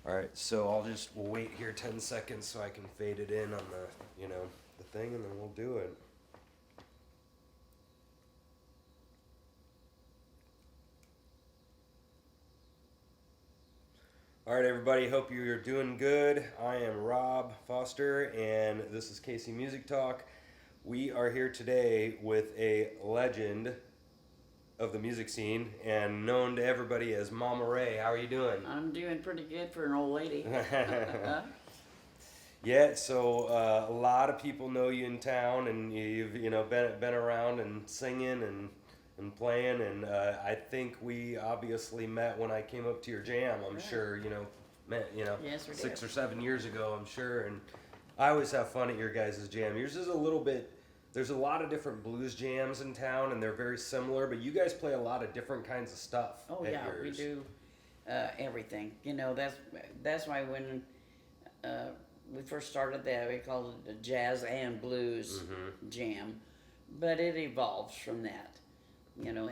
All right, so we'll wait here 10 seconds so I can fade it in on the thing, and then we'll do it. All right, everybody, hope you're doing good. I am Rob Foster, and this is Casey Music Talk. We are here today with a legend of the music scene and known to everybody as Mama Ray. How are you doing? I'm doing pretty good for an old lady. Yeah, so a lot of people know you in town, and you've been around and singing and playing, and I think we obviously met when I came up to your jam. I'm sure met Yes, we 6 did. or 7 years ago. I'm sure, and I always have fun at your guys' jam. Yours is a little bit. There's a lot of different blues jams in town, and they're very similar. But you guys play a lot of different kinds of stuff. Oh at yeah, we yours. do everything. That's why when we first started that, we called it the jazz and blues jam, but it evolves from that.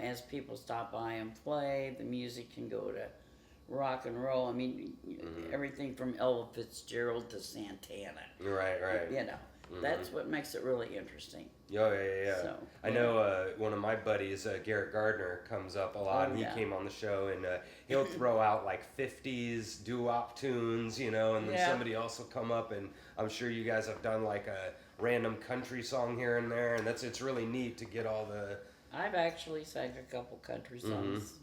As people stop by and play, the music can go to rock and roll. I mean, everything from Ella Fitzgerald to Santana. Right. That's what makes it really interesting. Oh, yeah. So, I know one of my buddies, Garrett Gardner, comes up a lot, and he yeah. came on the show, and he'll throw out like 50s doo-wop tunes, and then Yeah. somebody else will come up, and I'm sure you guys have done like a random country song here and there, and it's really neat to get all the... I've actually sang a couple country songs,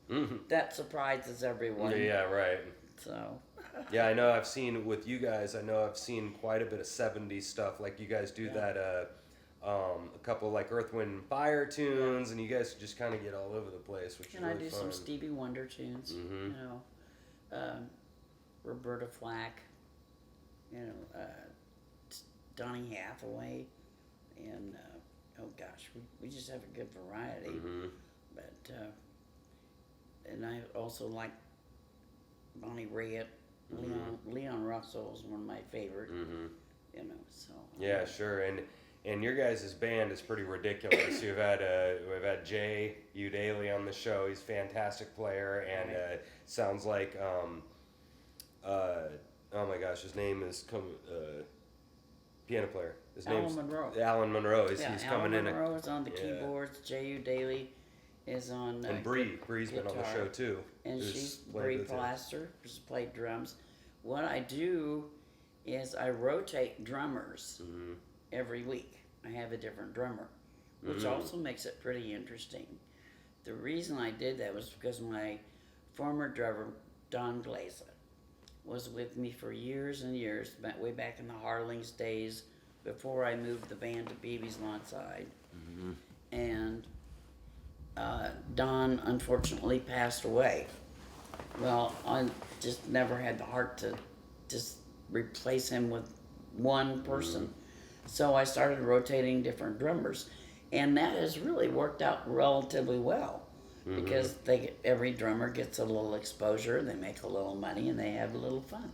Mhm. that surprises everyone. Yeah, right. So, Yeah, I know I've seen with you guys, I've seen quite a bit of 70s stuff, like you guys do Yeah. that, a couple like Earth, Wind, and Fire tunes, and you guys just kind of get all over the place, which and is I really do fun. some Stevie Wonder tunes, Mhm. Roberta Flack, Donny Hathaway, and oh gosh, we just have a good variety. Mhm. But and I also like Bonnie Raitt. Leon Russell is one of my favorite. Mhm. So Yeah, sure. And your guys' band is pretty ridiculous. we've had Jay Udaly on the show. He's a fantastic player, and sounds like oh my gosh, his name is piano player. His Alan name's Monroe. Alan Monroe. He's Alan coming in. Monroe is on the yeah. keyboards. J.U. Daly is on And Bree's been on the guitar. show too. And who's she's played Bree with you. Plaster, who's played drums. What I do is I rotate drummers every week. I have a different drummer, which also makes it pretty interesting. The reason I did that was because my former drummer, Don Glazer, was with me for years and years, way back in the Harlings days, before I moved the band to Beebe's Lawnside. And Don unfortunately passed away. Well, I just never had the heart to just replace him with one person. So I started rotating different drummers, and that has really worked out relatively well because every drummer gets a little exposure, they make a little money, and they have a little fun.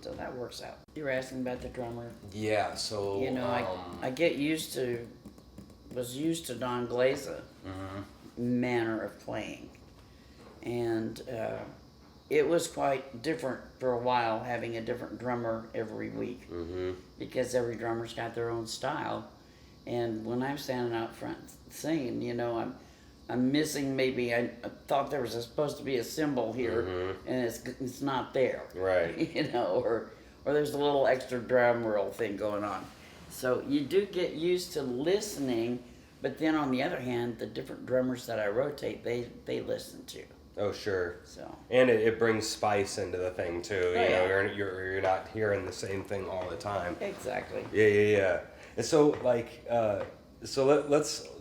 So that works out. You were asking about the drummer. Yeah. So I was used to Don Glazer manner of playing, and it was quite different for a while having a different drummer every week because every drummer's got their own style. And when I'm standing out front singing, I'm missing maybe I thought there was supposed to be a cymbal here, and it's not there. Right. Or there's a little extra drum roll thing going on. So you do get used to listening, but then on the other hand, the different drummers that I rotate, they listen to. Oh, sure. So. And it brings spice into the thing too. yeah. You're not hearing the same thing all the time. Exactly. Yeah. And so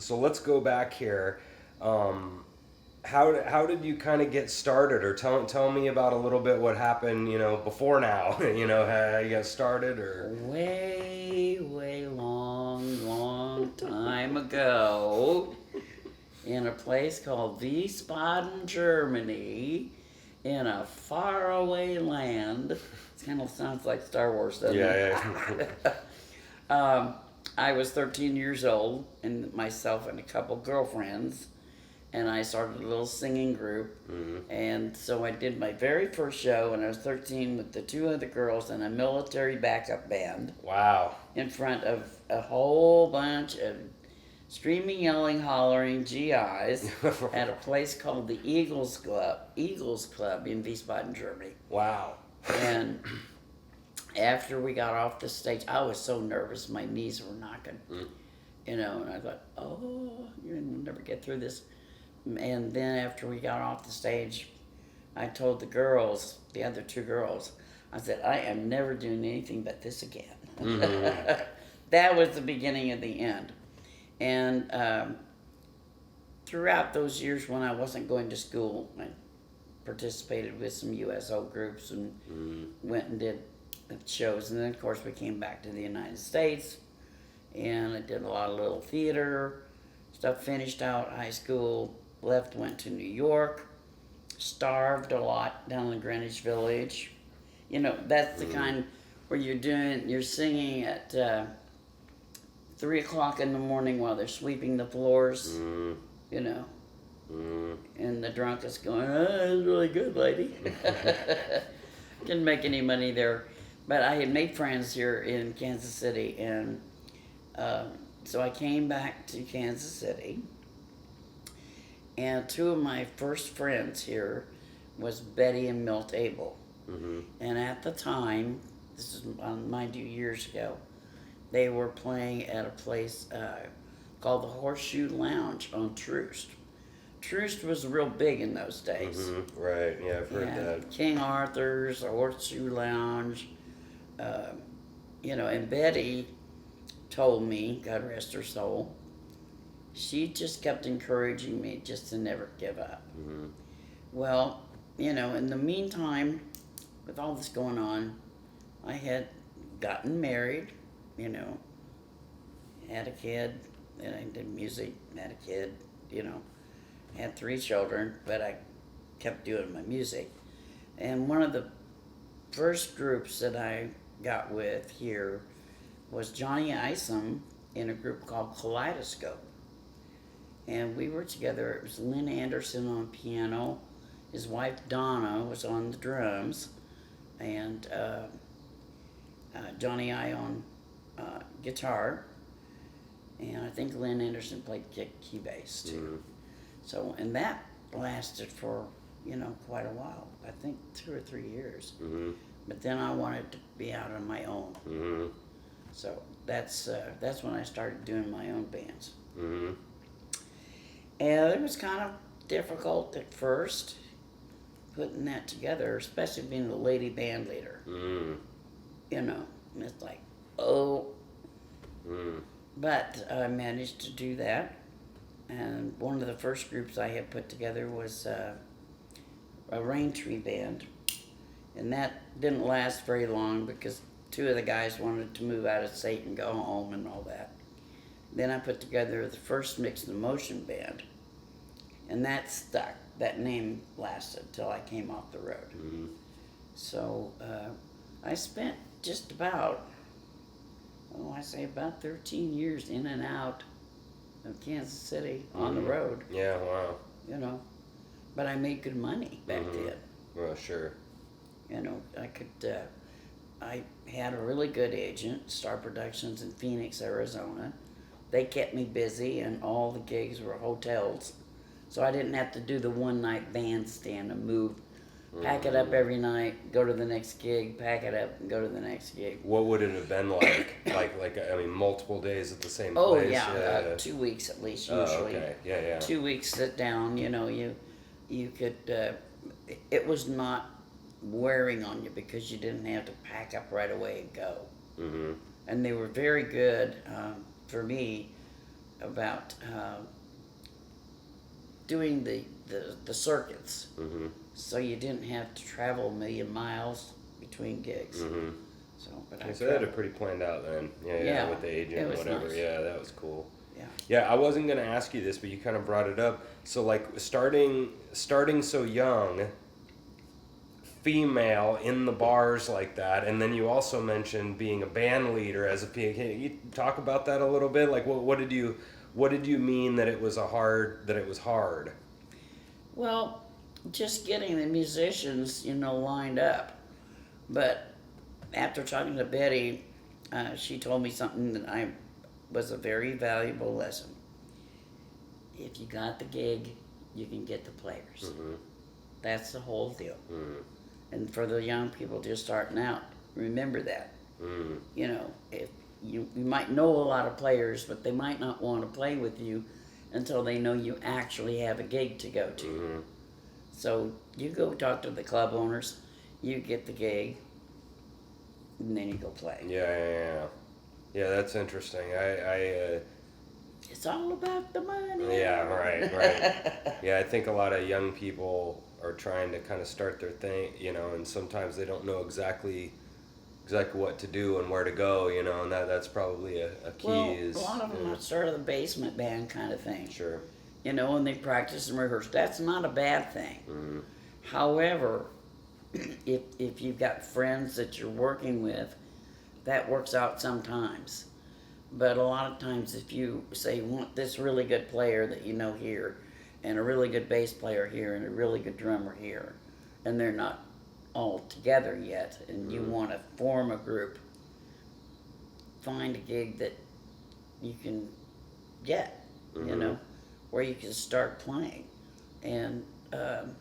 let's go back here. How did you kind of get started, or tell me about a little bit what happened, before now, how you got started, or Way long time ago, in a place called Wiesbaden, Germany, in a faraway land. It kind of sounds like Star Wars, doesn't it? Yeah. I was 13 years old, and myself and a couple girlfriends, and I started a little singing group. And so I did my very first show when I was 13 with the two other girls and a military backup band. Wow. In front of a whole bunch of screaming, yelling, hollering GIs at a place called the Eagles Club in Wiesbaden, Germany. Wow. And after we got off the stage, I was so nervous, my knees were knocking. And I thought, oh, you'll never get through this. And then after we got off the stage, I told the other two girls, I said, I am never doing anything but this again. That was the beginning of the end. And throughout those years when I wasn't going to school, I participated with some USO groups and went and did shows. And then, of course, we came back to the United States, and I did a lot of little theater stuff, finished out high school, went to New York, starved a lot down in Greenwich Village. That's the kind where you're singing at 3 o'clock in the morning while they're sweeping the floors, and the drunk is going, oh, that's really good, lady. Didn't make any money there, but I had made friends here in Kansas City, and so I came back to Kansas City, and two of my first friends here was Betty and Milt Abel. And at the time, this is, mind you, years ago, they were playing at a place called the Horseshoe Lounge on Troost. Troost was real big in those days. Right, yeah, I've heard that. King Arthur's, the Horseshoe Lounge, and Betty told me, God rest her soul, she just kept encouraging me just to never give up. Well, in the meantime, with all this going on, I had gotten married, had a kid, and I did music, had a kid, had 3 children, but I kept doing my music. And one of the first groups that I got with here was Johnny Isom in a group called Kaleidoscope. And we were together. It was Lynn Anderson on piano, his wife Donna was on the drums, and Johnny I on guitar, and I think Lynn Anderson played key bass too. So, and that lasted for, quite a while. I think 2 or 3 years. But then I wanted to be out on my own. So that's when I started doing my own bands. And it was kind of difficult at first, putting that together, especially being the lady band leader. And it's like, oh. But I managed to do that. And one of the first groups I had put together was a Rain Tree band. And that didn't last very long because 2 of the guys wanted to move out of state and go home and all that. Then I put together the first Mix and Motion band. And that stuck. That name lasted till I came off the road. So I spent just about, about 13 years in and out of Kansas City on the road. Yeah, wow. But I made good money back then. Well, sure. I had a really good agent, Star Productions in Phoenix, Arizona. They kept me busy, and all the gigs were hotels. So I didn't have to do the one-night bandstand and move, pack it up every night, go to the next gig, pack it up, and go to the next gig. What would it have been like? Multiple days at the same place? Oh, yeah, 2 weeks at least, usually. Oh, okay, yeah. 2 weeks sit down, you could, it was not wearing on you because you didn't have to pack up right away and go. And they were very good for me about doing the circuits. So you didn't have to travel a million miles between gigs. But I had it pretty planned out then. Yeah, with the agent and whatever. Nice. Yeah, that was cool. Yeah, I wasn't gonna ask you this, but you kind of brought it up. So starting so young, female in the bars like that, and then you also mentioned being a band leader as a PA. Can you talk about that a little bit? Like, what did you mean that it was hard? Well, just getting the musicians, lined up. But after talking to Betty, she told me something that I was a very valuable lesson. If you got the gig, you can get the players. Mm-hmm. That's the whole deal. Mm-hmm. And for the young people just starting out, remember that. Mm-hmm. If you might know a lot of players, but they might not want to play with you until they know you actually have a gig to go to. Mm-hmm. So you go talk to the club owners, you get the gig, and then you go play. Yeah, that's interesting. It's all about the money. Yeah, right. Yeah, I think a lot of young people are trying to kind of start their thing, and sometimes they don't know exactly what to do and where to go, and that's probably a key. Well, is a lot of them are sort of the basement band kind of thing. Sure. And they practice and rehearse. That's not a bad thing. Mm-hmm. However, if you've got friends that you're working with, that works out sometimes. But a lot of times, if you say you want this really good player that you know here, and a really good bass player here, and a really good drummer here, and they're not all together yet, and you want to form a group, find a gig that you can get, where you can start playing. And, then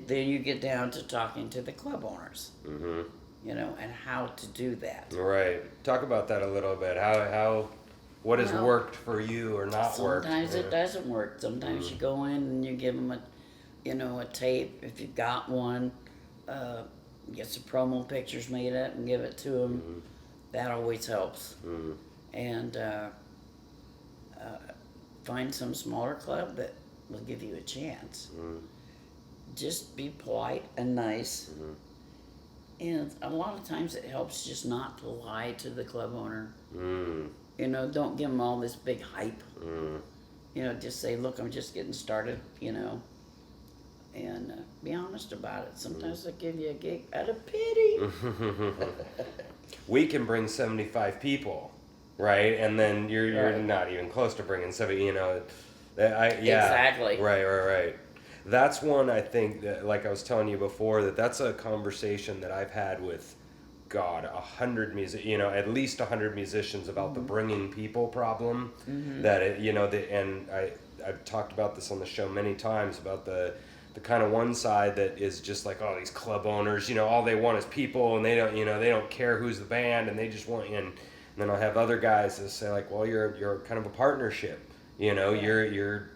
you get down to talking to the club owners. Mm-hmm. And how to do that. Right. Talk about that a little bit. What has worked for you or not worked? Sometimes it doesn't work. Sometimes you go in and you give them a tape, if you've got one, get some promo pictures made up and give it to them. Mm-hmm. That always helps. Mm-hmm. And find some smaller club that will give you a chance. Mm-hmm. Just be polite and nice. Mm-hmm. And a lot of times it helps just not to lie to the club owner. Mm. Don't give them all this big hype. Mm. Just say, look, I'm just getting started, and be honest about it. Sometimes they'll give you a gig out of pity. We can bring 75 people, right? And then you're Right. not even close to bringing 70, Exactly. Right. That's one, I think, that, like I was telling you before, that's a conversation that I've had with, God, 100 at least 100 musicians about the bringing people problem. Mm-hmm. That and I've talked about this on the show many times about the kind of one side that is just like, oh, these club owners, all they want is people, and they don't care who's the band, and they just want and then I'll have other guys that say like, well, you're kind of a partnership, you're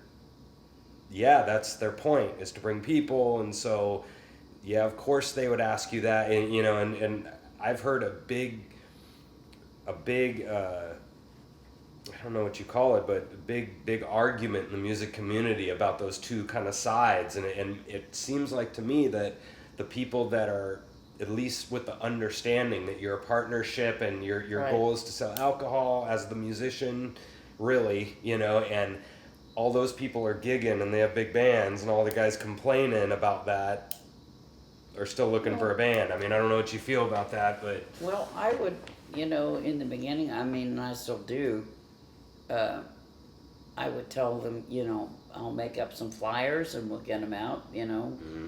that's their point, is to bring people. And so of course they would ask you that, and I've heard a big I don't know what you call it, but a big argument in the music community about those two kind of sides. And it seems like to me that the people that are at least with the understanding that you're a partnership and your Right. goal is to sell alcohol as the musician, really, and all those people are gigging and they have big bands, and all the guys complaining about that are still looking for a band. I mean, I don't know what you feel about that, but Well, I would, in the beginning, and I still do, I would tell them, I'll make up some flyers and we'll get them out, mm-hmm.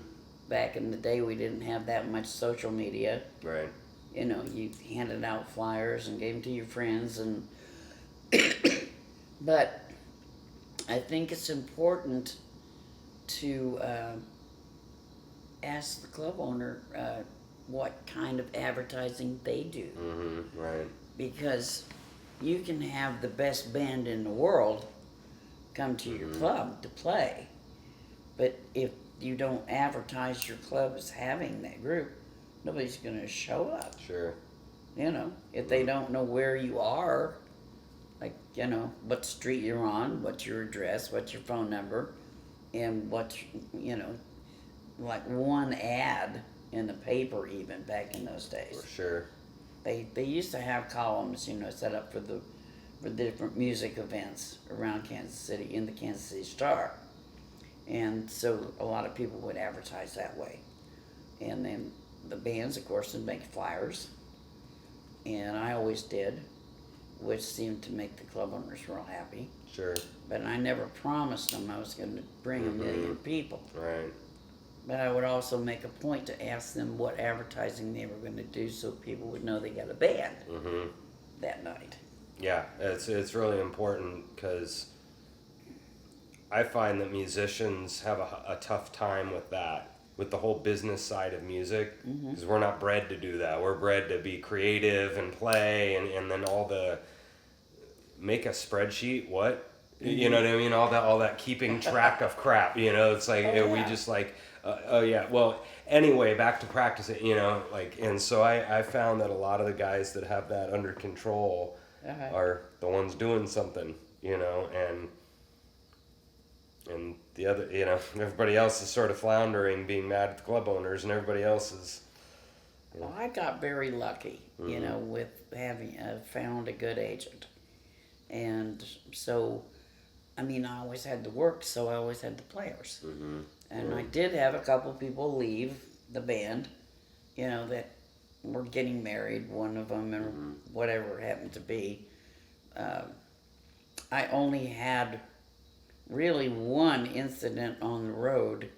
Back in the day, we didn't have that much social media. Right. You handed out flyers and gave them to your friends, and but I think it's important to ask the club owner what kind of advertising they do. Mm-hmm. Right. Because you can have the best band in the world come to your club to play, but if you don't advertise your club as having that group, nobody's going to show up. Sure. If they don't know where you are, like, what street you're on, what's your address, what's your phone number, and like one ad in the paper even back in those days. For sure. They used to have columns, set up for the different music events around Kansas City in the Kansas City Star. And so a lot of people would advertise that way. And then the bands, of course, would make flyers. And I always did. which seemed to make the club owners real happy. Sure. But I never promised them I was going to bring a million people. Right. But I would also make a point to ask them what advertising they were going to do so people would know they got a band that night. Yeah, it's really important because I find that musicians have a tough time with that, with the whole business side of music, because we're not bred to do that. We're bred to be creative and play, and then all the make a spreadsheet. What? You know what I mean? All that keeping track of crap. You know, it's like we just like, oh yeah. Well, anyway, back to practicing. You know, like, and so I found that a lot of the guys that have that under control are the ones doing something. You know, and the other, you know, everybody else is sort of floundering, being mad at the club owners, and everybody else is. Well, I got very lucky, you know, with having found a good agent, and so. I mean, I always had the work, so I always had the players. And I did have a couple people leave the band, you know, that were getting married, one of them, or whatever it happened to be. I only had really one incident on the road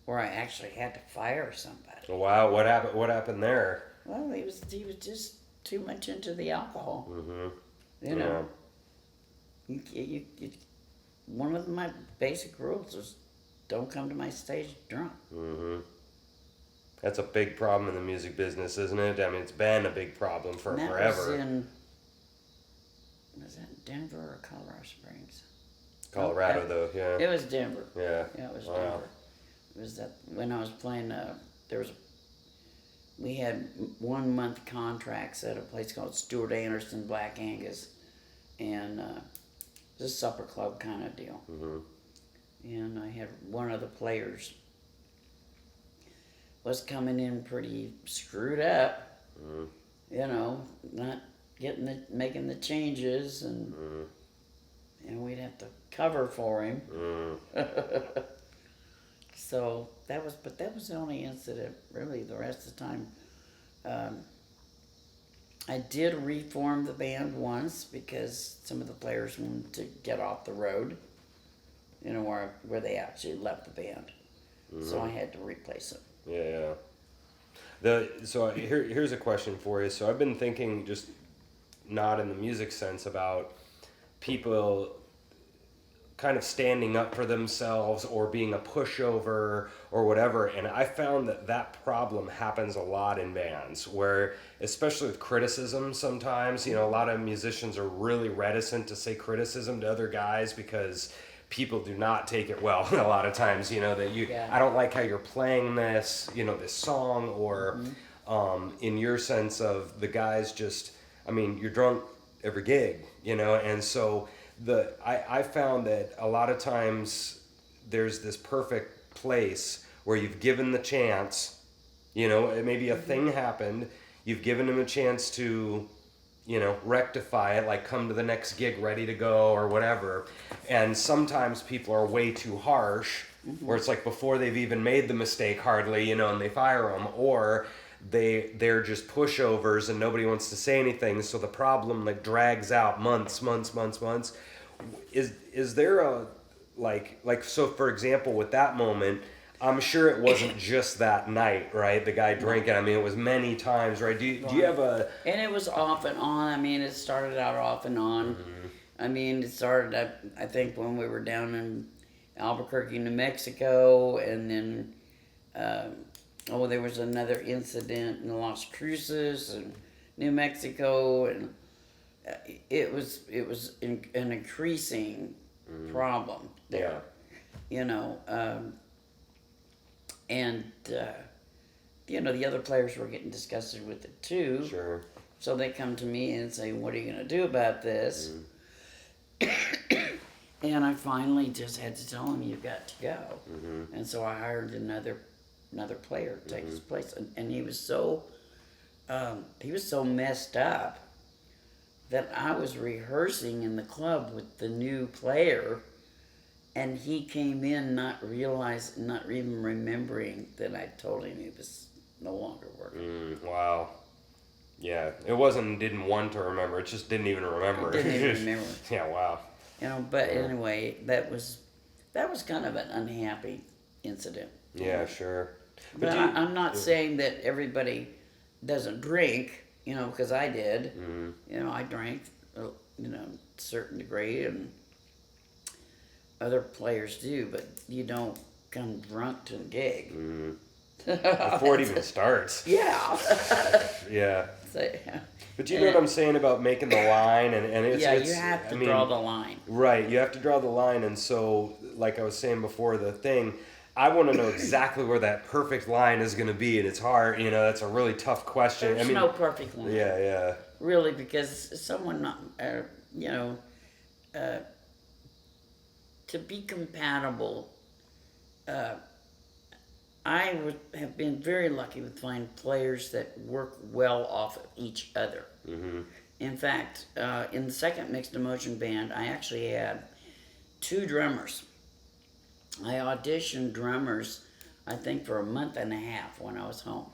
where I actually had to fire somebody. Wow, what happened? What happened there? Well, he was just too much into the alcohol. You know, you one of my basic rules is don't come to my stage drunk. That's a big problem in the music business, isn't it? I mean, it's been a big problem for And that forever. Was that Denver or Colorado Springs? Colorado, though, yeah. It was Denver. Yeah. Yeah, it was Denver. It was that when I was playing. We had 1 month contracts at a place called Stuart Anderson Black Angus, and it was a supper club kind of deal. And I had one of the players was coming in pretty screwed up, you know, not making the changes, and we'd have to cover for him. So that was the only incident really. The rest of the time, I did reform the band once because some of the players wanted to get off the road, you know, where they actually left the band. So I had to replace them. Yeah. So here's a question for you. So I've been thinking, just not in the music sense, about people kind of standing up for themselves or being a pushover or whatever, and I found that problem happens a lot in bands, where especially with criticism sometimes, you know, a lot of musicians are really reticent to say criticism to other guys because people do not take it well a lot of times, you know, that I don't like how you're playing this, you know, this song, or in your sense of the guys just, I mean, you're drunk every gig, you know, and so I found that a lot of times there's this perfect place where you've given the chance, you know, maybe a thing happened, you've given him a chance to, you know, rectify it, like come to the next gig ready to go or whatever. And sometimes people are way too harsh, where it's like before they've even made the mistake hardly, you know, and they fire them, or they're just pushovers and nobody wants to say anything, so the problem like drags out months. Is there a like so for example with that moment, I'm sure it wasn't just that night, right? The guy drinking. I mean, it was many times, right? Do you have a? And it was off and on. I mean, it started out off and on. I mean, it started, I think, when we were down in Albuquerque, New Mexico, and then, there was another incident in Las Cruces, and New Mexico, and it was an increasing problem there, you know, and you know, the other players were getting disgusted with it too. Sure. So they come to me and say, "What are you going to do about this?" And I finally just had to tell him, "You've got to go." And so I hired another player to take his place, and he was so messed up that I was rehearsing in the club with the new player, and he came in not even remembering that I told him he was no longer working. Wow. Yeah, it wasn't didn't want to remember. It just didn't even remember. Didn't even remember. Yeah, wow. But anyway, that was kind of an unhappy incident. Yeah, sure. But I'm not saying that everybody doesn't drink, because I did. Mm-hmm. I drank, a certain degree, and other players do, but you don't come drunk to a gig. Mm-hmm. Before it even starts. Yeah. Yeah. So, But you know what I'm saying about making the line, and it's you have to draw the line. Right, you have to draw the line, and so like I was saying before the thing, I want to know exactly where that perfect line is going to be, and it's hard. That's a really tough question. There's no perfect line. Yeah. Really, because someone not, to be compatible. I would have been very lucky with finding players that work well off of each other. Mm-hmm. In fact, in the second mixed emotion band, I actually had 2 drummers. I auditioned drummers, I think, for a month and a half when I was home.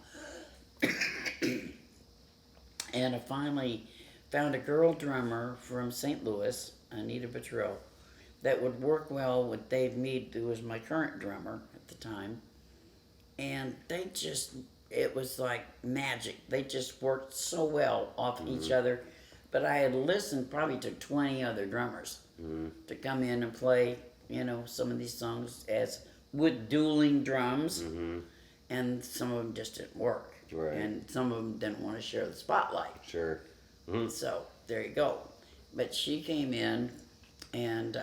And I finally found a girl drummer from St. Louis, Anita Petrillo, that would work well with Dave Mead, who was my current drummer at the time. And it was like magic. They just worked so well off each other. But I had listened probably to 20 other drummers to come in and play, some of these songs with dueling drums. Mm-hmm. And some of them just didn't work. Right. And some of them didn't want to share the spotlight. Sure. Mm-hmm. So, there you go. But she came in, and,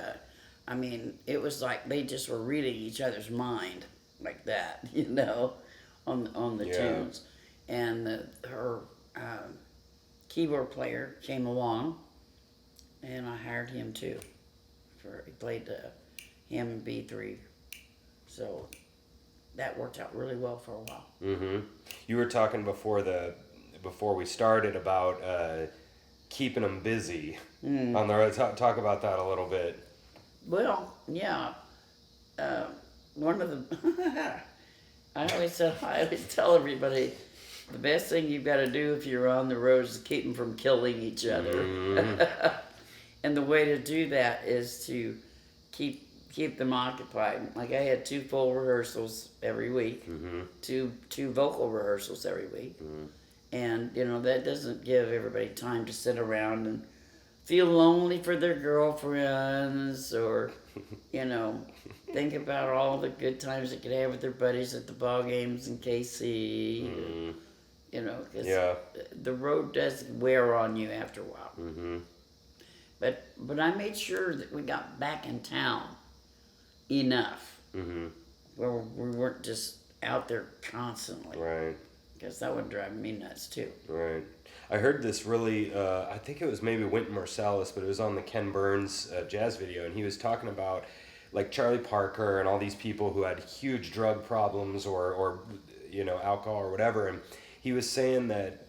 it was like they just were reading each other's mind. Like that, on the tunes, and her keyboard player came along, and I hired him too. He played him and B3, so that worked out really well for a while. Mm-hmm. You were talking before we started about keeping them busy on the road. Talk about that a little bit. Well, yeah. One of the, I always tell everybody, the best thing you've got to do if you're on the road is to keep them from killing each other. Mm-hmm. And the way to do that is to keep them occupied. Like I had 2 full rehearsals every week, two vocal rehearsals every week, and that doesn't give everybody time to sit around and feel lonely for their girlfriends or think about all the good times they could have with their buddies at the ball games in KC. Because the road does wear on you after a while. Mm-hmm. But I made sure that we got back in town enough where we weren't just out there constantly. Right. Because that would drive me nuts too. Right. I heard this really, I think it was maybe Wynton Marsalis, but it was on the Ken Burns jazz video, and he was talking about like Charlie Parker and all these people who had huge drug problems or alcohol or whatever, and he was saying that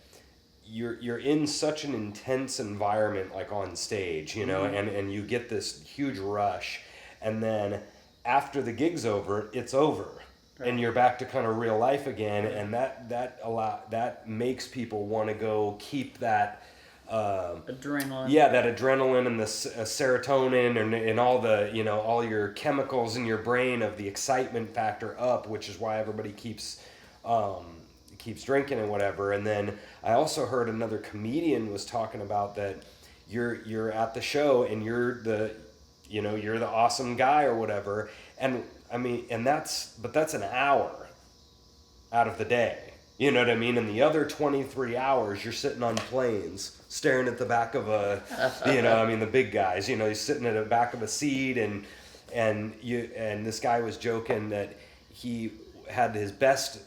you're in such an intense environment, like on stage, and you get this huge rush, and then after the gig's over, it's over. Right. And you're back to kind of real life again, and that makes people want to go keep that adrenaline. Yeah, that adrenaline and the serotonin and all the all your chemicals in your brain of the excitement factor up, which is why everybody keeps drinking and whatever. And then I also heard another comedian was talking about that you're at the show and you're the awesome guy or whatever, and that's an hour out of the day. You know what I mean? And the other 23 hours, you're sitting on planes, staring at the back of the big guys. He's sitting at the back of a seat, and this guy was joking that he had his best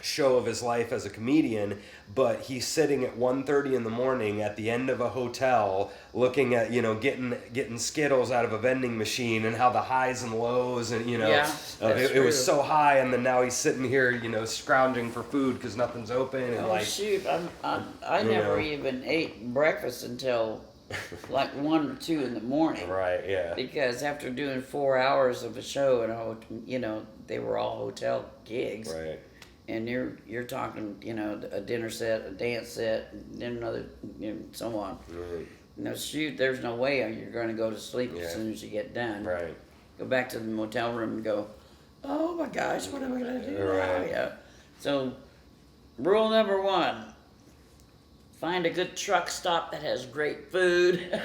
show of his life as a comedian, but he's sitting at 1:30 in the morning at the end of a hotel looking at getting Skittles out of a vending machine and how the highs and lows and it was so high, and then now he's sitting here scrounging for food because nothing's open and shoot, I never even ate breakfast until like 1 or 2 in the morning. Right, yeah. Because after doing 4 hours of a show and they were all hotel gigs. Right. and you're talking, a dinner set, a dance set, and then another, so on. Right. Shoot, there's no way you're going to go to sleep Yeah. as soon as you get done. Right. Go back to the motel room and go, oh my gosh, what am I going to do now? Right. Yeah. So, rule number 1, find a good truck stop that has great food.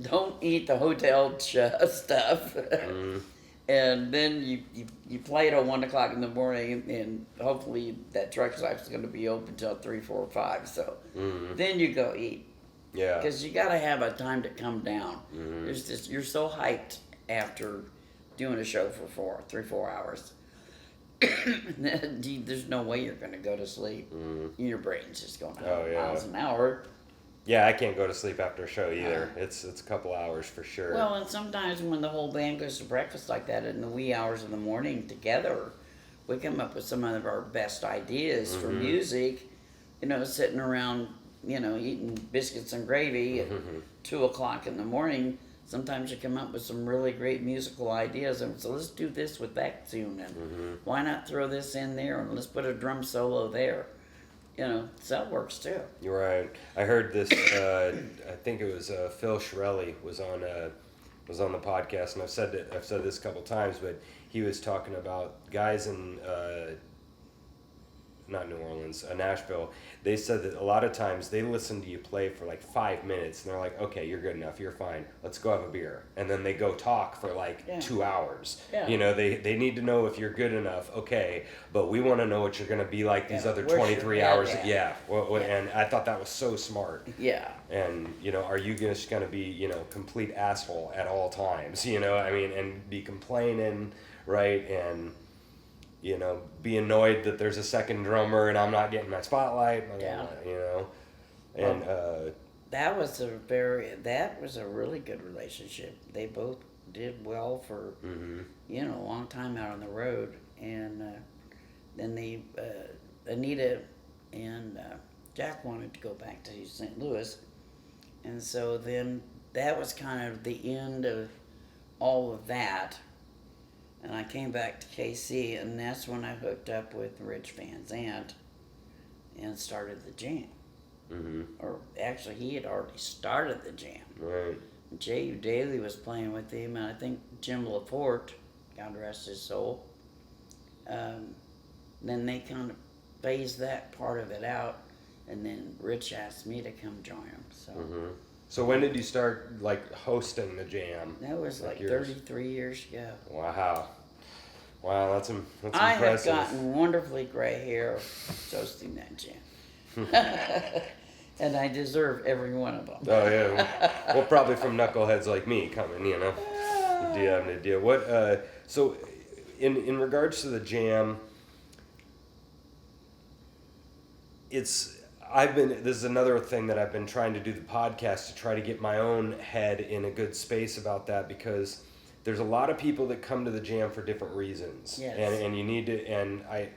Don't eat the hotel stuff. And then you play it at 1 o'clock in the morning, and hopefully that truck stop's going to be open till 3, 4, 5. So then you go eat. Yeah. Because you got to have a time to come down. You're so hyped after doing a show for 3-4 hours. There's no way you're going to go to sleep. Your brain's just going miles an hour. Yeah, I can't go to sleep after a show either. It's a couple hours for sure. Well, and sometimes when the whole band goes to breakfast like that in the wee hours of the morning together, we come up with some of our best ideas for music. Sitting around, eating biscuits and gravy at 2 o'clock in the morning. Sometimes you come up with some really great musical ideas, and so let's do this with that tune, and why not throw this in there, and let's put a drum solo there. So that works too. You're right. I heard this. I think it was Phil Shirelli was on the podcast, and I've said this a couple times, but he was talking about guys in not New Orleans, Nashville. They said that a lot of times they listen to you play for like 5 minutes, and they're like, "Okay, you're good enough. You're fine. Let's go have a beer." And then they go talk for like 2 hours. Yeah. They need to know if you're good enough. Okay, but we want to know what you're going to be like these other 23 hours. Yeah. And I thought that was so smart. Yeah. And are you just going to be complete asshole at all times? And be complaining, right? And be annoyed that there's a second drummer and I'm not getting my spotlight. Yeah. And that was a really good relationship. They both did well for a long time out on the road, and then Anita and Jack wanted to go back to St. Louis, and so then that was kind of the end of all of that. And I came back to KC, and that's when I hooked up with Rich Van Zandt and started the jam. Or actually, he had already started the jam. Right. J.U. Daly was playing with him, and I think Jim LaPorte, God rest his soul, then they kind of phased that part of it out, and then Rich asked me to come join him. So when did you start hosting the jam? That was like 33 years ago. Wow, that's impressive. I have gotten wonderfully gray hair toasting that jam. And I deserve every one of them. Oh yeah, well probably from knuckleheads like me coming, deal. What? So, in regards to the jam, this is another thing that I've been trying to do the podcast to try to get my own head in a good space about that, because there's a lot of people that come to the jam for different reasons. Yes. And you need to,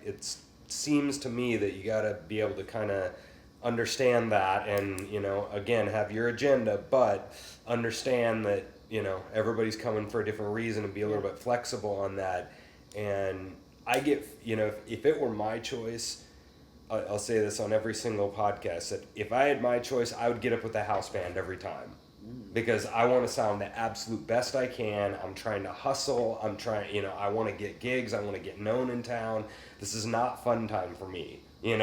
it seems to me that you got to be able to kind of understand that and, again, have your agenda, but understand that, everybody's coming for a different reason, and be a little bit flexible on that. And I get, if it were my choice, I'll say this on every single podcast, that if I had my choice, I would get up with a house band every time, because I want to sound the absolute best I can. I'm trying to hustle. I'm trying, I want to get gigs. I want to get known in town. This is not fun time for me, and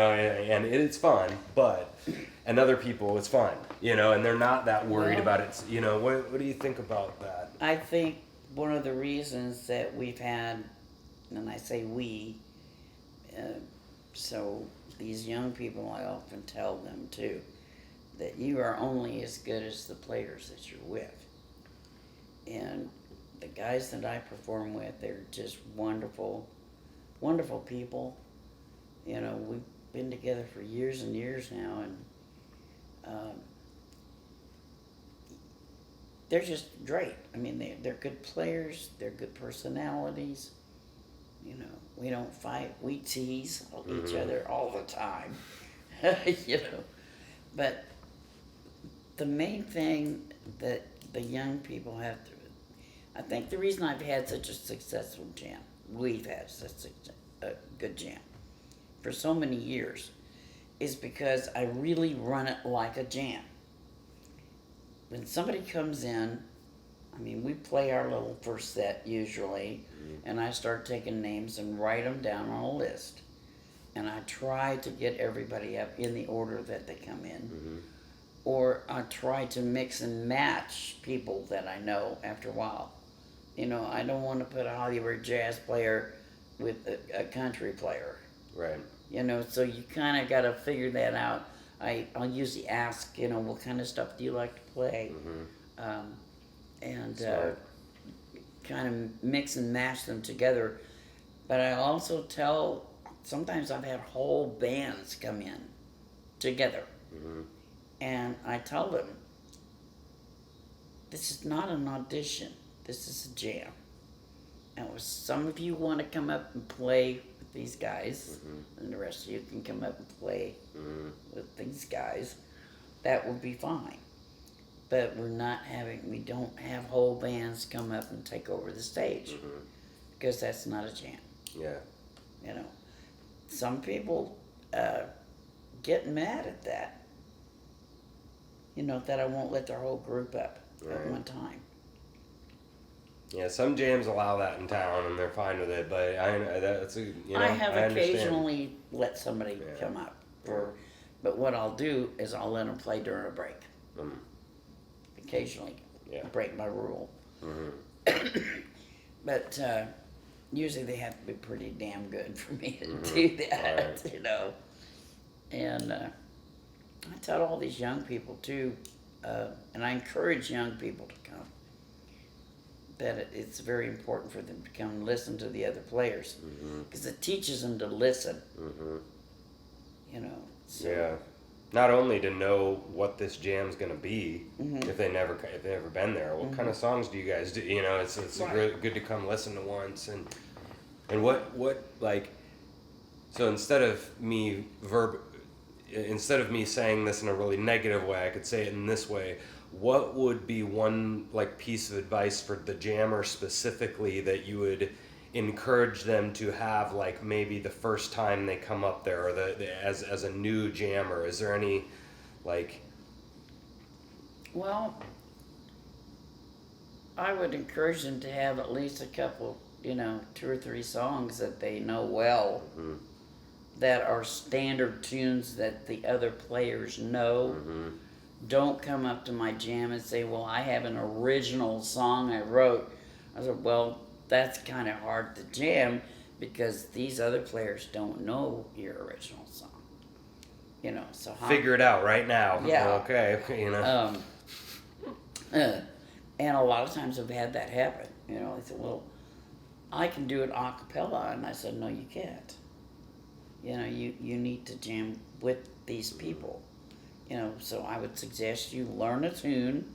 it's fun, but and other people, it's fun, and they're not that worried about it. What do you think about that? I think one of the reasons that we've had, and I say we, so these young people, I often tell them too, that you are only as good as the players that you're with. And the guys that I perform with, they're just wonderful, wonderful people. We've been together for years and years now, and they're just great. I mean, they're good players, they're good personalities. We don't fight, we tease each other all the time. But the main thing that the young people have to, I think the reason I've had such a successful jam, we've had such a good jam for so many years is because I really run it like a jam. When somebody comes in, I mean, we play our little first set usually, and I start taking names and write them down on a list. And I try to get everybody up in the order that they come in. Or I try to mix and match people that I know after a while. You know, I don't want to put a Hollywood jazz player with a country player. Right. You know, so you kind of got to figure that out. I'll usually ask, you know, what kind of stuff do you like to play? And kind of mix and match them together. But I also tell, sometimes I've had whole bands come in together. And I tell them, this is not an audition, this is a jam. And if some of you want to come up and play with these guys, and the rest of you can come up and play with these guys, that would be fine. But we don't have whole bands come up and take over the stage, because that's not a jam. Yeah. You know, some people get mad at that. You know, that I won't let their whole group up at one time. Yeah, some jams allow that in town, and they're fine with it. But I have occasionally let somebody come up but what I'll do is I'll let them play during a break. Occasionally, break my rule. But usually they have to be pretty damn good for me to do that. You know, and I tell all these young people too, and I encourage young people to come, that it's very important for them to come and listen to the other players, because it teaches them to listen. You know. So. Yeah. Not only to know what this jam's gonna be, if they've never been there. What kind of songs do you guys do? You know, it's really good to come listen to once, and what like. So instead of me saying this in a really negative way, I could say it in this way. What would be one like piece of advice for the jammer specifically that you would encourage them to have, like maybe the first time they come up there, or as a new jammer? Is there any like? Well, I would encourage them to have at least a couple, 2 or 3 songs that they know well. That are standard tunes that the other players know. Don't come up to my jam and say, well, I have an original song I wrote. I said, well, that's kind of hard to jam because these other players don't know your original song. So figure it out right now. Yeah. Okay. And a lot of times I've had that happen. They said, well, I can do it a cappella. And I said, no, you can't. You need to jam with these people. So I would suggest you learn a tune,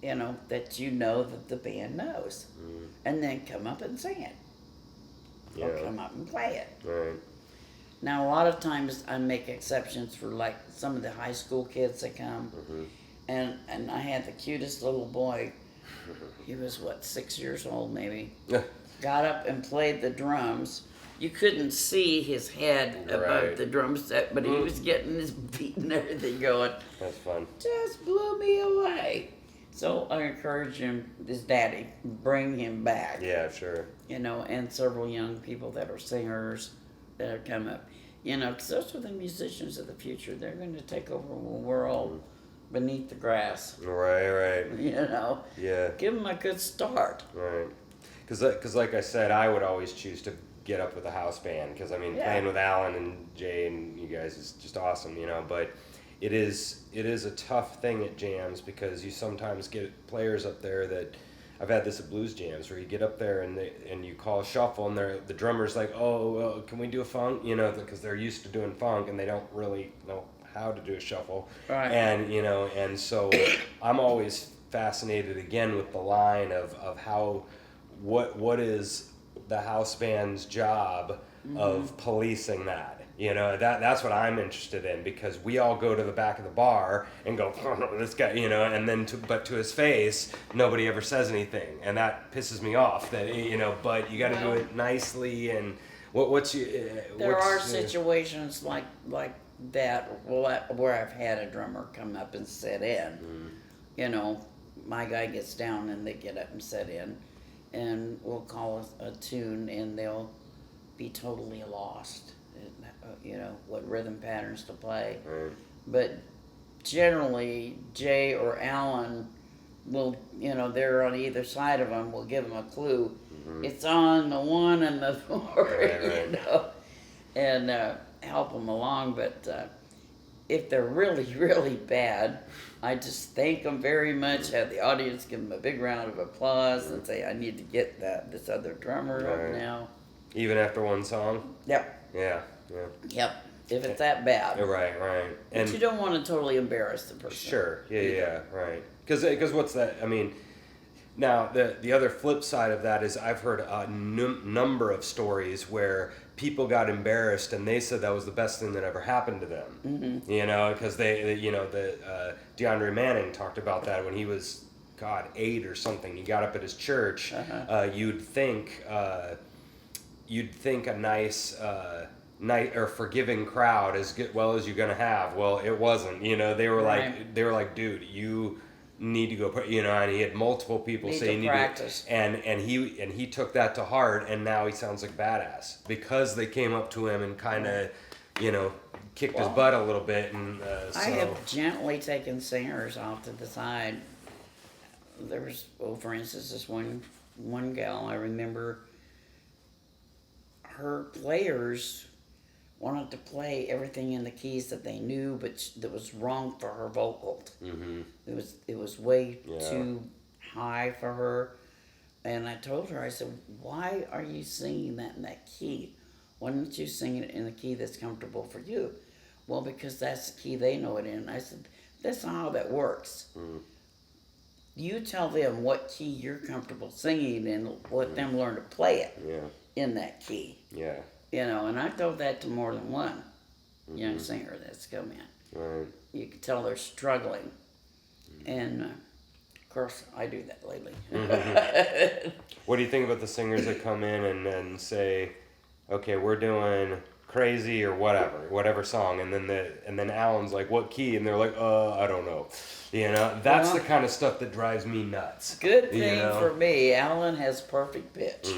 that that the band knows. And then come up and sing it. Or come up and play it. Right. Now, a lot of times I make exceptions for like some of the high school kids that come. And I had the cutest little boy. He was, 6 years old maybe. Got up and played the drums. You couldn't see his head above the drum set, but he was getting his beat and everything going. That's fun. Just blew me away. So I encourage him, his daddy, bring him back. Yeah, sure. And several young people that are singers that have come up. Because those are the musicians of the future. They're going to take over the world beneath the grass. Right. Yeah. Give them a good start. Right. Because like I said, I would always choose to get up with a house band, because playing with Alan and Jay and you guys is just awesome, but it is a tough thing at jams, because you sometimes get players up there that, I've had this at blues jams, where you get up there and you call a shuffle, and the drummer's like, oh, well, can we do a funk, because they're used to doing funk and they don't really know how to do a shuffle, right. And so I'm always fascinated again with the line of how what is the house band's job of policing that. That's what I'm interested in, because we all go to the back of the bar and go, oh, this guy, and then but to his face, nobody ever says anything, and that pisses me off. That but you got to do it nicely. And What's your? There are situations like that where I've had a drummer come up and sit in. You know, my guy gets down and they get up and sit in, and we'll call a tune and they'll be totally lost. You know what rhythm patterns to play, Right. but generally Jay or Alan will, you know, they're on either side of them. Will give them a clue. It's on the 1 and the 4, Right. you know, and help them along. But if they're really, really bad, I just thank them very much. Have the audience give them a big round of applause and say, "I need to get this other drummer Right. up now." Even after one song. Yep. Yeah. Yep. If it's that bad. Right. But you don't want to totally embarrass the person. Sure. Yeah. Right. Because what's that? I mean, now the other flip side of that is I've heard a number of stories where people got embarrassed and they said that was the best thing that ever happened to them. Mm-hmm. You know, because DeAndre Manning talked about that when he was 8 or something. He got up at his church. You'd think a nice. Night or forgiving crowd as well as you're gonna have. Well, it wasn't. You know, they were like, dude, you need to go. You know, and he had multiple people say you need practice. to, and he took that to heart, and now he sounds like badass because they came up to him and kind of, you know, kicked his butt a little bit. And I have gently taken singers off to the side. There was, for instance, this one gal I remember. Her players wanted to play everything in the keys that they knew, but that was wrong for her vocal. Mm-hmm. It was way too high for her, and I told her, I said, "Why are you singing that in that key? Why don't you sing it in a key that's comfortable for you?" Well, because that's the key they know it in. I said, "That's not how that works. You tell them what key you're comfortable singing and let them learn to play it in that key." Yeah. You know, and I told that to more than one young singer that's come in. Right. You can tell they're struggling. And, of course, I do that lately. What do you think about the singers that come in and say, okay, we're doing Crazy or whatever song, and then Alan's like, what key? And they're like, I don't know. You know, that's the kind of stuff that drives me nuts. Good thing for me, Alan has perfect pitch.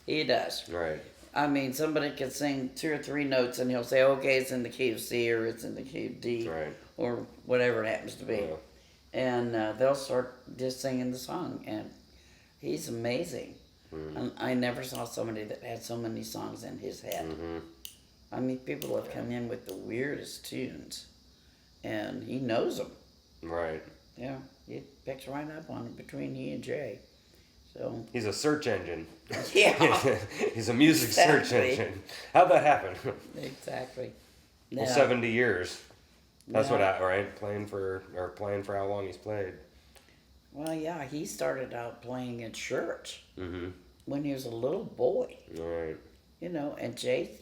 He does. Right. I mean, somebody could sing 2 or 3 notes and he'll say, okay, it's in the key of C or it's in the key of D or whatever it happens to be. Yeah. And they'll start just singing the song. And he's amazing. And I never saw somebody that had so many songs in his head. I mean, people have come in with the weirdest tunes. And he knows them. Right. Yeah, he picks right up on it between he and Jay. So he's a search engine. Yeah. He's a music search engine. How'd that happen? Exactly. Well, 70 years. That's right? Playing for how long he's played. Well, yeah, he started out playing in church when he was a little boy. Right. You know, and Jay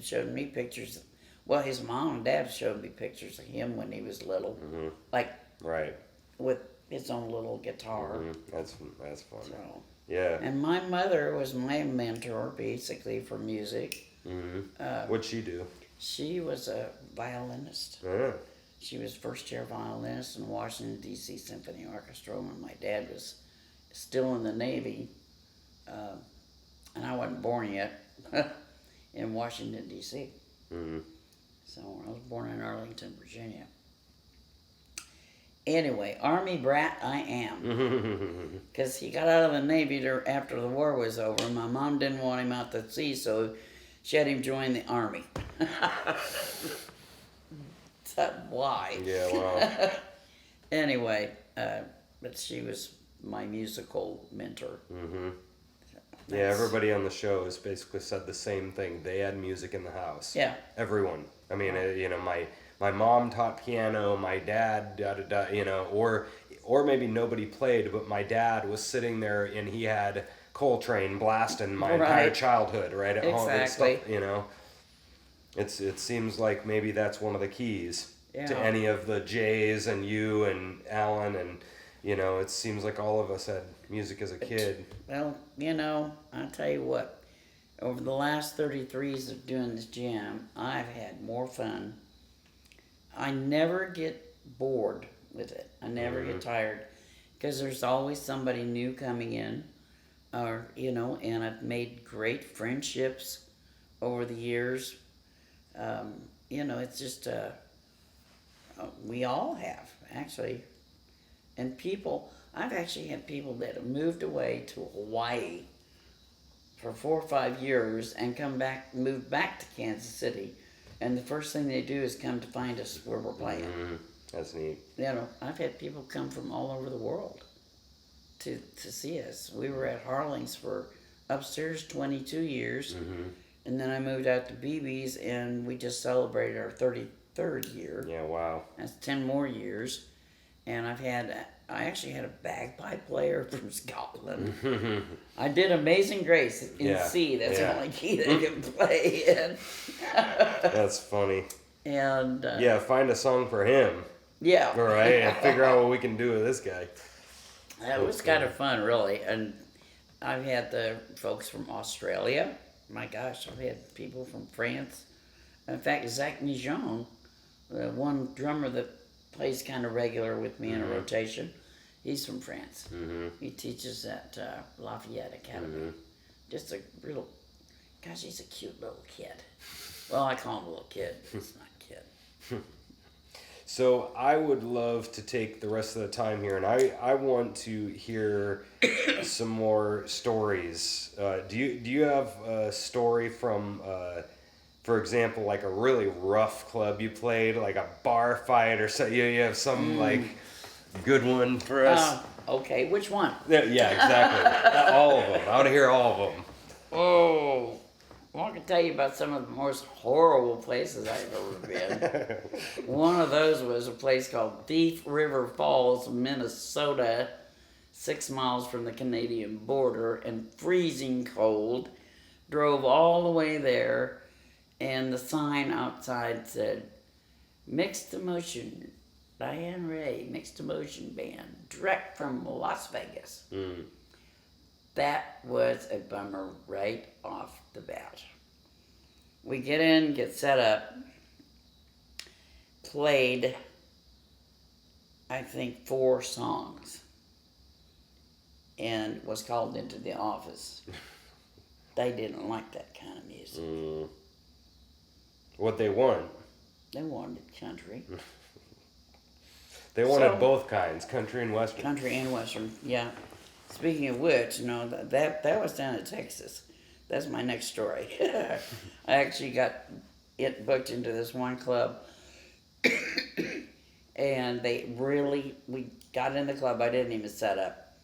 showed me pictures. Well, his mom and dad showed me pictures of him when he was little, like with his own little guitar. That's fun. So, yeah. And my mother was my mentor, basically, for music. What'd she do? She was a violinist. Yeah. She was first-year violinist in Washington, D.C. Symphony Orchestra when my dad was still in the Navy. And I wasn't born yet in Washington, D.C. So I was born in Arlington, Virginia. Anyway, Army brat I am. Because he got out of the Navy after the war was over. My mom didn't want him out to sea, so she had him join the Army. Why? Yeah, well. Anyway, but she was my musical mentor. Yeah, everybody on the show has basically said the same thing. They had music in the house. Yeah. Everyone. I mean, you know, my mom taught piano, my dad, you know, or maybe nobody played, but my dad was sitting there and he had Coltrane blasting my entire childhood right at home and stuff, you know. It seems like maybe that's one of the keys to any of the Jays and you and Alan, and you know, it seems like all of us had music as a kid. Well, you know, I'll tell you what, over the last 33 years of doing this jam, I've had more fun. I never get bored with it. I never get tired because there's always somebody new coming in, or and I've made great friendships over the years. It's just we all have actually, and people. I've actually had people that have moved away to Hawaii for 4 or 5 years and moved back to Kansas City, and the first thing they do is come to find us where we're playing. That's neat. I've had people come from all over the world to see us. We were at Harling's for upstairs 22 years, and then I moved out to BB's, and we just celebrated our 33rd year. Yeah, wow. That's 10 more years, and I actually had a bagpipe player from Scotland. I did Amazing Grace in C. That's the only key they can play in. That's funny. And find a song for him. Yeah. All right, and figure out what we can do with this guy. That was kind of fun, really. And I've had the folks from Australia. My gosh, I've had people from France. In fact, Zach Mijon, the one drummer that plays kind of regular with me in a rotation, he's from France. He teaches at Lafayette Academy. Just a real, gosh, he's a cute little kid. Well, I call him a little kid. He's not a kid. So I would love to take the rest of the time here, and I want to hear some more stories. Do you have a story from, for example, like a really rough club you played, like a bar fight or so? You have some like good one for us? Okay, which one? Yeah, exactly. All of them. I want to hear all of them. Oh. Well, I can tell you about some of the most horrible places I've ever been. One of those was a place called Thief River Falls, Minnesota, 6 miles from the Canadian border, and freezing cold. Drove all the way there, and the sign outside said, Mixed Emotion, Diane Ray, Mixed Emotion Band, direct from Las Vegas. That was a bummer right off the bat. We get in, get set up, played, I think, 4 songs, and was called into the office. They didn't like that kind of music. What they want? They wanted country. They wanted both kinds, country and western. Country and western, yeah. Speaking of which, that was down in Texas. That's my next story. I actually got it booked into this one club, and we got in the club. I didn't even set up.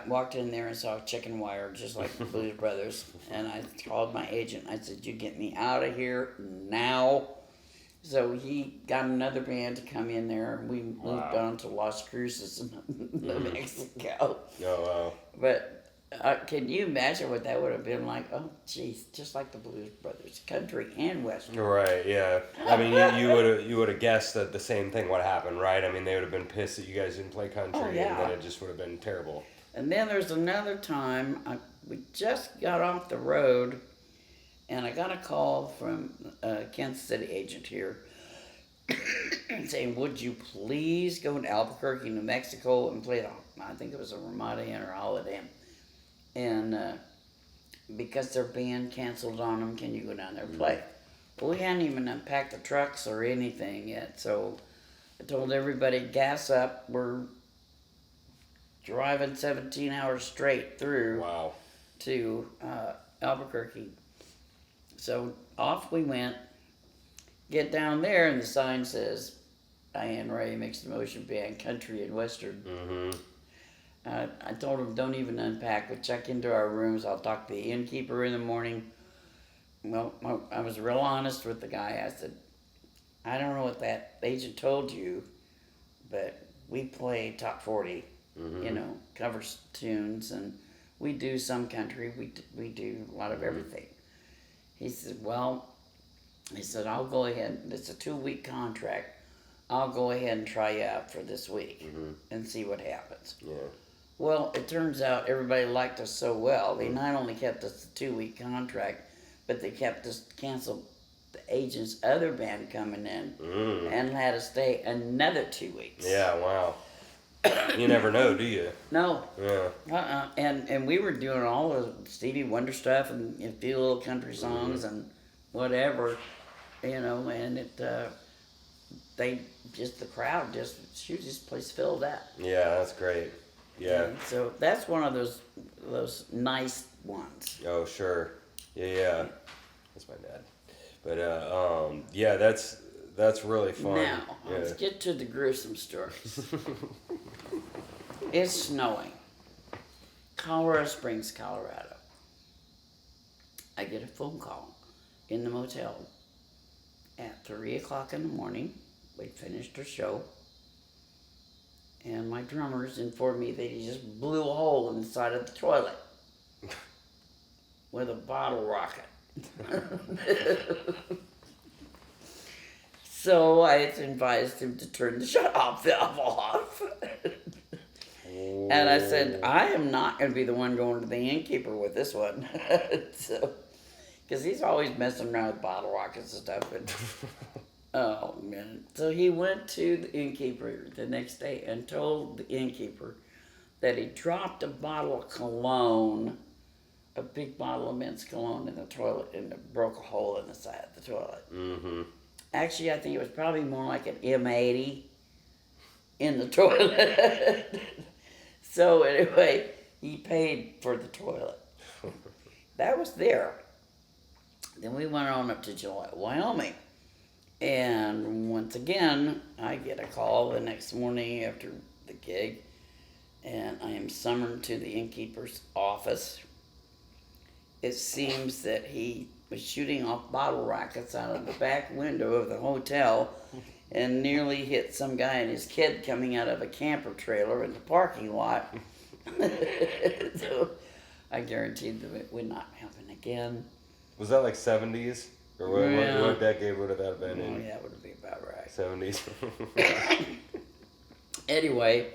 Walked in there and saw chicken wire, just like the Blues Brothers, and I called my agent. I said, "You get me out of here now." So he got another band to come in there, and we moved on to Las Cruces in New Mexico. Oh, wow. But can you imagine what that would have been like? Oh, geez, just like the Blues Brothers, country and western. Right, yeah. I mean, you would have guessed that the same thing would happen, right? I mean, they would have been pissed that you guys didn't play country, and then it just would have been terrible. And then there's another time, we just got off the road, and I got a call from a Kansas City agent here saying, would you please go to Albuquerque, New Mexico and play I think it was a Ramada Inn or Holiday Inn. And because their band canceled on them, can you go down there and play? Well, we hadn't even unpacked the trucks or anything yet, so I told everybody, gas up. We're driving 17 hours straight through to Albuquerque. So off we went, get down there, and the sign says, Diane Ray, Mixed Emotion Band, Country and Western. I told them, don't even unpack. We'll check into our rooms. I'll talk to the innkeeper in the morning. Well, I was real honest with the guy. I said, I don't know what that agent told you, but we play top 40, cover tunes, and we do some country. We do a lot of everything. He said, I'll go ahead. It's a 2-week contract. I'll go ahead and try you out for this week and see what happens. Yeah. Well, it turns out everybody liked us so well. They not only kept us a 2-week contract, but they kept us canceled the agent's other band coming in and had us stay another 2 weeks. Yeah, wow. You never know, do you? No. Yeah. And we were doing all the Stevie Wonder stuff and a few little country songs and whatever, and the crowd shoot, this place filled up. Yeah, that's great. Yeah. And so that's one of those nice ones. Oh, sure. Yeah. That's my dad. But yeah, that's really fun. Now, yeah. let's get to the gruesome stories. It's snowing. Colorado Springs, Colorado. I get a phone call in the motel at 3 o'clock in the morning. We finished our show. And my drummers informed me that he just blew a hole in the side of the toilet with a bottle rocket. So I advised him to turn the shut-off valve off. And I said, I am not going to be the one going to the innkeeper with this one. Because he's always messing around with bottle rockets and stuff. And, oh, man. So he went to the innkeeper the next day and told the innkeeper that he dropped a bottle of cologne, a big bottle of men's cologne in the toilet, and it broke a hole in the side of the toilet. Mm-hmm. Actually, I think it was probably more like an M80 in the toilet. So anyway, he paid for the toilet. That was there. Then we went on up to Wyoming. And once again, I get a call the next morning after the gig, and I am summoned to the innkeeper's office. It seems that he was shooting off bottle rockets out of the back window of the hotel and nearly hit some guy and his kid coming out of a camper trailer in the parking lot. So I guaranteed that it would not happen again. Was that like 70s? Or what decade would that have been in? Oh, yeah, it would be about right. 70s. Anyway,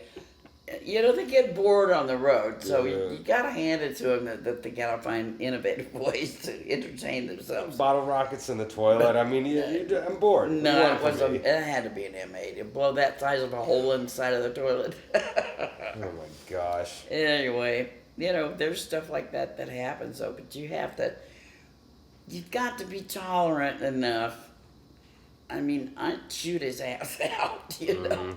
they get bored on the road, so you gotta hand it to them that they gotta find innovative ways to entertain themselves. Bottle rockets in the toilet. I mean, I'm bored. No, it had to be an M8. It blow that size of a hole inside of the toilet. Oh my gosh. Anyway, there's stuff like that happens, though, but you've got to be tolerant enough. I mean, I'd shoot his ass out,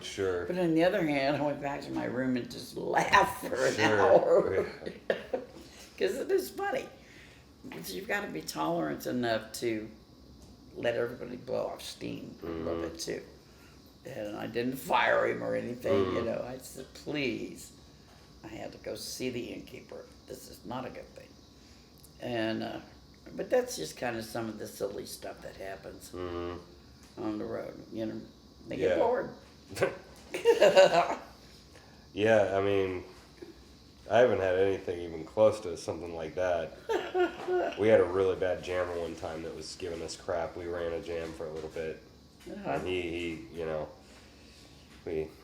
Sure. But on the other hand, I went back to my room and just laughed for an hour. Because it is funny. So you've got to be tolerant enough to let everybody blow off steam a little bit, too. And I didn't fire him or anything, I said, please. I had to go see the innkeeper. This is not a good thing. And, but that's just kind of some of the silly stuff that happens on the road. They get bored. Yeah, I mean, I haven't had anything even close to something like that. We had a really bad jammer one time that was giving us crap. We ran a jam for a little bit. And he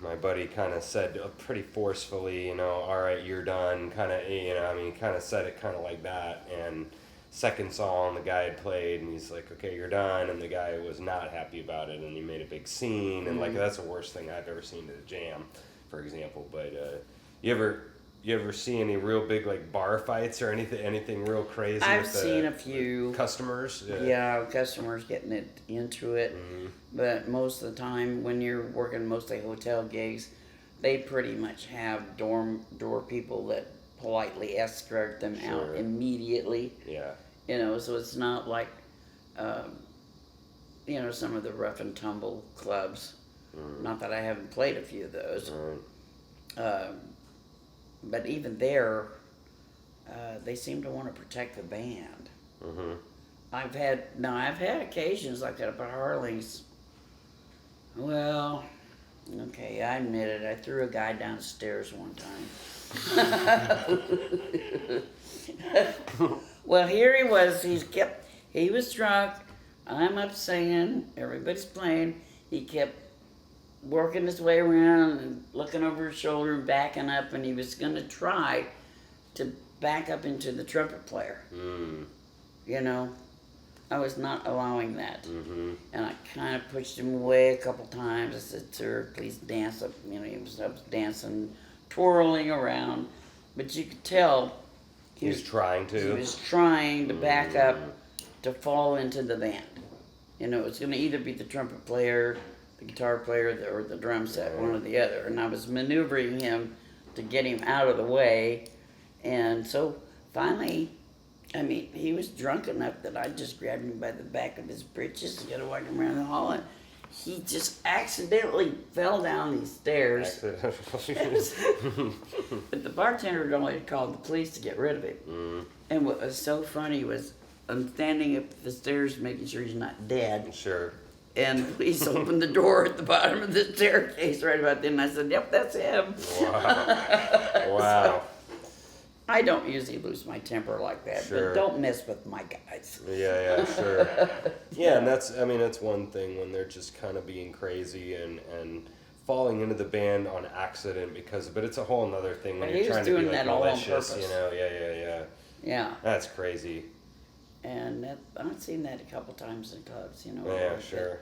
my buddy kind of said pretty forcefully, all right, you're done, kind of, kind of said it kind of like that. And second song, the guy had played, and he's like, okay, you're done, and the guy was not happy about it, and he made a big scene, and that's the worst thing I've ever seen at a jam, for example. But you ever see any real big like bar fights or anything real crazy? I've seen a few customers. Yeah, customers getting into it, but most of the time when you're working mostly hotel gigs, they pretty much have door people that politely escort them out immediately. Yeah. So it's not like, some of the rough and tumble clubs. Not that I haven't played a few of those. But even there, they seem to want to protect the band. I've had occasions like that up at Harley's. Well, okay, I admit it. I threw a guy downstairs one time. Well, here he was. He was drunk. I'm up singing. Everybody's playing. He kept working his way around and looking over his shoulder and backing up, and he was going to try to back up into the trumpet player. You know, I was not allowing that. And I kind of pushed him away a couple times. I said, "Sir, please dance up." You know, he was up dancing, twirling around, but you could tell he was trying to. He was trying to back up to fall into the band. You know, it's going to either be the trumpet player, the guitar player, or the drum set, one or the other. And I was maneuvering him to get him out of the way. And so finally, I mean, he was drunk enough that I just grabbed him by the back of his breeches and got to walk him around the hall. And he just accidentally fell down these stairs. But the bartender had only called the police to get rid of him. And what was so funny was I'm standing up the stairs making sure he's not dead. Sure. And the police opened the door at the bottom of the staircase right about then. And I said, "Yep, that's him." Wow. Wow. So, I don't usually lose my temper like that, Sure. but don't mess with my guys. Yeah, sure. Yeah, and that's one thing when they're just kind of being crazy and falling into the band on accident but it's a whole nother thing when But you're he was trying to be doing like that all on malicious, purpose. you know, yeah. Yeah. That's crazy. And I've seen that a couple times in clubs, you know. Yeah, sure.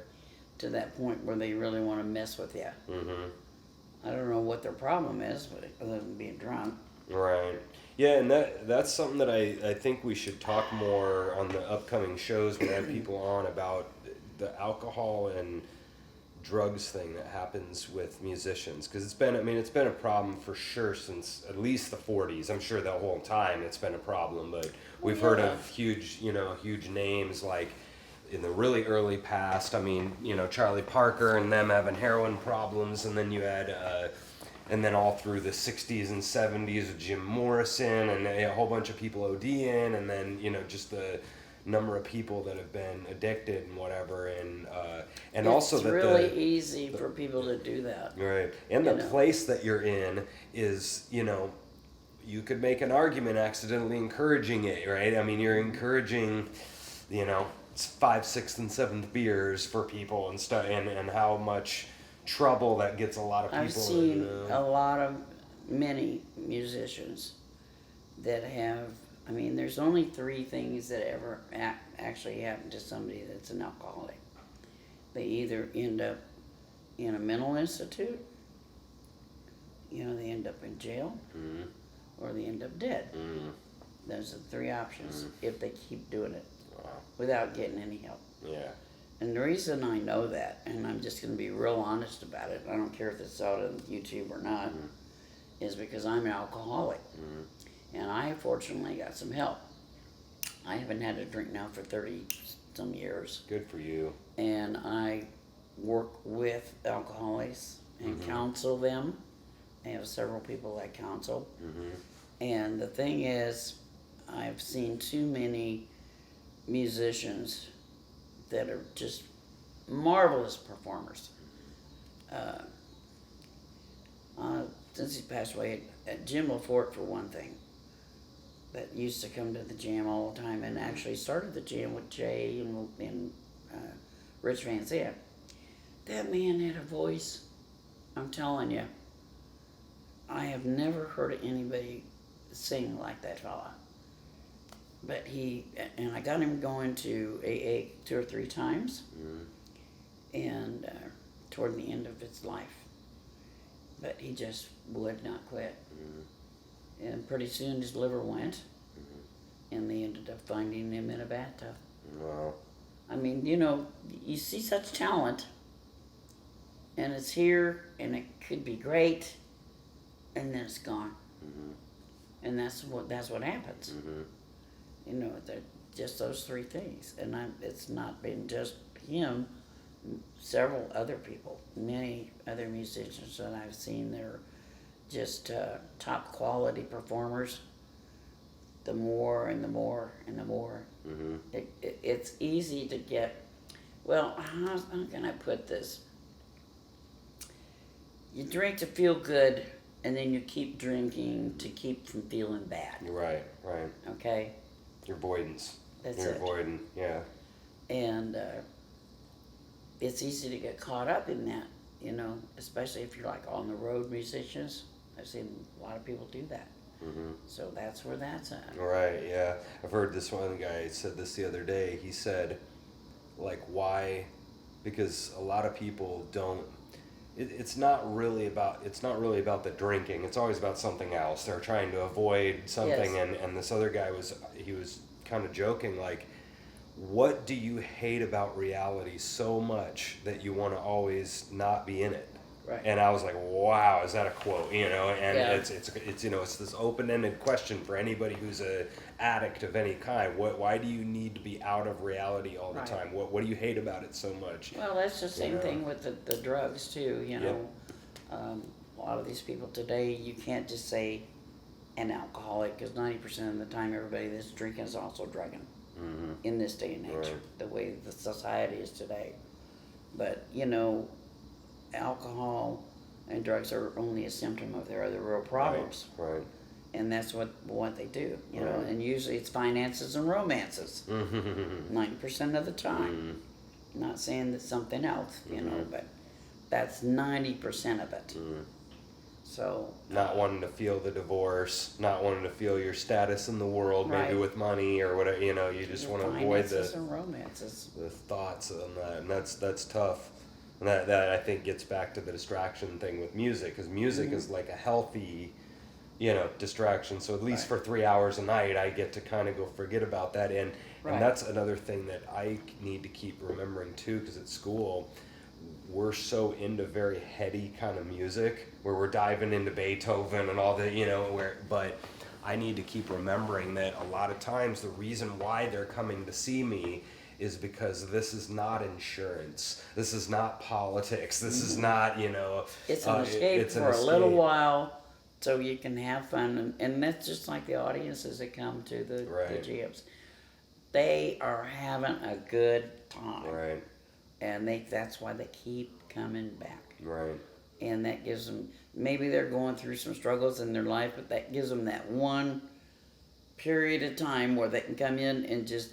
To that point where they really want to mess with you. I don't know what their problem is, but other than being drunk. Right. Yeah, and that's something that I think we should talk more on the upcoming shows when we have people on about the alcohol and drugs thing that happens with musicians, because it's been a problem for sure since at least the 40s. I'm sure the whole time it's been a problem, but we've heard of huge names like in the really early past. I mean, you know, Charlie Parker and them having heroin problems, and then you had and then all through the 60s and 70s with Jim Morrison and a whole bunch of people ODing, and then, you know, just the number of people that have been addicted and whatever, and also that it's really easy for people to do that. Right, and the place that you're in is, you know, you could make an argument accidentally encouraging it, right? I mean, you're encouraging, you know, 5th, 6th, and 7th beers for people and stuff, and how much trouble that gets a lot of people. I've seen many musicians that have. I mean, there's only 3 things that ever actually happen to somebody that's an alcoholic. They either end up in a mental institute, you know, they end up in jail, or they end up dead. Those are the 3 options if they keep doing it without getting any help. Yeah. And the reason I know that, and I'm just going to be real honest about it, I don't care if it's out on YouTube or not, is because I'm an alcoholic. And I fortunately got some help. I haven't had a drink now for 30 some years. Good for you. And I work with alcoholics and counsel them. I have several people I counsel. And the thing is, I've seen too many musicians that are just marvelous performers. Since he passed away, Jim LaForte, for one thing, that used to come to the jam all the time and actually started the jam with Jay and Rich Van Zandt. That man had a voice, I'm telling you, I have never heard anybody sing like that fella. But I got him going to AA 2 or 3 times, and toward the end of his life. But he just would not quit. And pretty soon his liver went, and they ended up finding him in a bathtub. Wow. I mean, you know, you see such talent, and it's here, and it could be great, and then it's gone. And that's what happens. You know, just those 3 things. And it's not been just him, several other people, many other musicians that I've seen, they're just top quality performers. The more and the more and the more. It's easy to get, well, how can I put this? You drink to feel good, and then you keep drinking to keep from feeling bad. Right. Okay? Your avoidance. That's You're it. avoiding, yeah. And it's easy to get caught up in that. you know, especially if you're like on the road musicians. I've seen a lot of people do that. So that's where that's at. Right, yeah. I've heard this one guy said this the other day. He said, like, why? Because a lot of people don't. It's not really about the drinking. It's always about something else. They're trying to avoid something, Yes. and this other guy was kind of joking, like, what do you hate about reality so much that you want to always not be in it? Right. And I was like, wow, is that a quote? You know, and Yeah. it's you know, it's this open-ended question for anybody who's a addict of any kind. Why do you need to be out of reality all the Right. time? What do you hate about it so much? Well, that's the same know? thing with the drugs too. You know, a lot of these people today, you can't just say an alcoholic, because 90% of the time, everybody that's drinking is also drugging. In this day and age, Right. the way the society is today. But you know, alcohol and drugs are only a symptom of their other real problems, Right. and that's what they do. You know, Right. and usually it's finances and romances. 90% of the time. Not saying that something else, you know, but that's 90% of it. So Not wanting to feel the divorce, not wanting to feel your status in the world, maybe Right. with money or whatever. You know, you just want to avoid finances and romances. the thoughts on that, and that's tough. And that I think gets back to the distraction thing with music, because music is like a healthy, you know, distraction. So at least Right. for 3 hours a night, I get to kind of go forget about that. And Right. and that's another thing that I need to keep remembering too, because at school, we're so into very heady kind of music where we're diving into Beethoven and all the, you know, but I need to keep remembering that a lot of times the reason why they're coming to see me is because this is not insurance. This is not politics. This is not, you know, It's an escape it's an for a little escape. while, so you can have fun, and that's just like the audiences that come to the Right. jams. They are having a good time, Right, and that's why they keep coming back. right, And that gives them, maybe they're going through some struggles in their life, but that gives them that one period of time where they can come in and just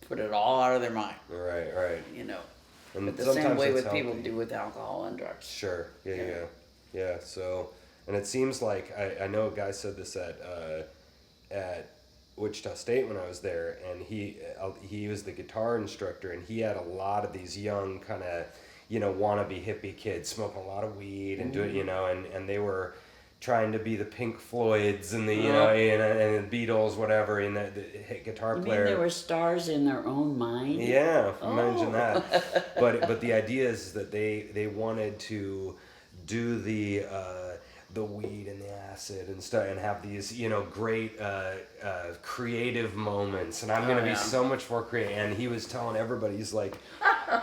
put it all out of their mind, right. you know. And But the same sometimes way it's with people healthy. do with alcohol and drugs. Sure. Yeah. Yeah. Yeah. So, and it seems like I know a guy said this at Wichita State when I was there, and he was the guitar instructor, and he had a lot of these young kind of, you know, wannabe hippie kids smoking a lot of weed and doing, you know, and they were trying to be the Pink Floyds and the, you know, and the Beatles, whatever, and the guitar You mean player. they were stars in their own mind? Yeah, imagine Oh. that. But the idea is that they wanted to do the weed and the acid and stuff, and have these, you know, great creative moments. And I'm gonna be yeah. so much more creative. And he was telling everybody, he's like,